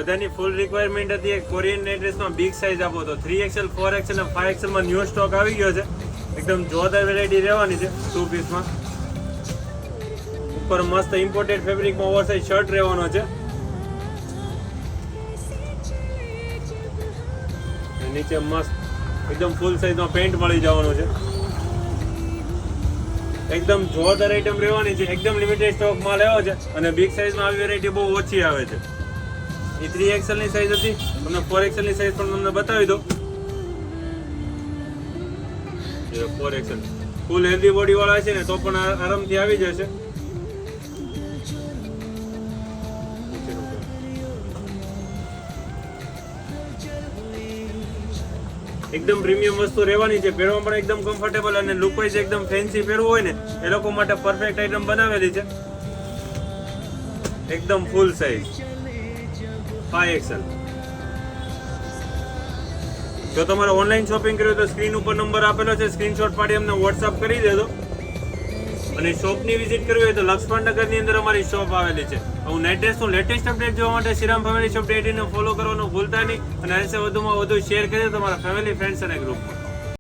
બધાની ફૂલ રિક્વાયરમેન્ટ હતી એક કોરિયન એડ્રેસમાં બિગ સાઇઝ આપો તો 3XL 4XL અને 5XL માં ન્યૂ સ્ટોક આવી ગયો છે. એકદમ જોરદાર વેરાયટી રહેવાની છે 2 પીસમાં. ઉપર મસ્ત ઇમ્પોર્ટેડ ફેબ્રિકમાં ઓવરસાઇઝ શર્ટ રહેવાનો છે. નીચે મસ્ત એકદમ ફૂલ સાઇઝમાં પેન્ટ મળી જવાનું છે. એકદમ જોરદાર આઈટમ રહેવાની છે. એકદમ લિમિટેડ સ્ટોક માલ આવ્યો છે અને બિગ સાઇઝમાં આવી વેરાયટી બહુ ઓછી આવે છે. એ 3XL ની સાઇઝ હતી, તમને 4XL ની સાઇઝ પણ તમને બતાવી દો. 4XL ફૂલ હેલ્ધી બોડી વાળા છે ને તો પણ આરામથી આવી જશે. એકદમ પ્રીમિયમ વસ્તુ રહેવાની છે. પહેરવામાં પણ એકદમ કમ્ફર્ટેબલ અને લુક વાઇઝ એકદમ ફેન્સી પહેરવું હોય ને એ લોકો માટે પરફેક્ટ આઈટમ બનાવેલી છે. એકદમ ફૂલ સાઇઝ 5XL. જો તમારે ઓનલાઈન શોપિંગ કરવી તો સ્ક્રીન ઉપર નંબર આપેલો છે, સ્ક્રીનશોટ પાડી અમને વોટ્સઅપ કરી દેજો. અને શોપની વિઝિટ કરવી હોય તો લક્ષ્મણનગરની અંદર અમારી શોપ આવેલી છે. હું નેટ ડ્રેસનું લેટેસ્ટ અપડેટ જોવા માટે શ્રીરામ ફેમિલી શોપ ડેટીને ફોલો કરવાનું ભૂલતા નહીં અને આને વધુમાં વધુ શેર કરી તમારા ફેમિલી ફ્રેન્ડ્સ અને ગ્રુપમાં.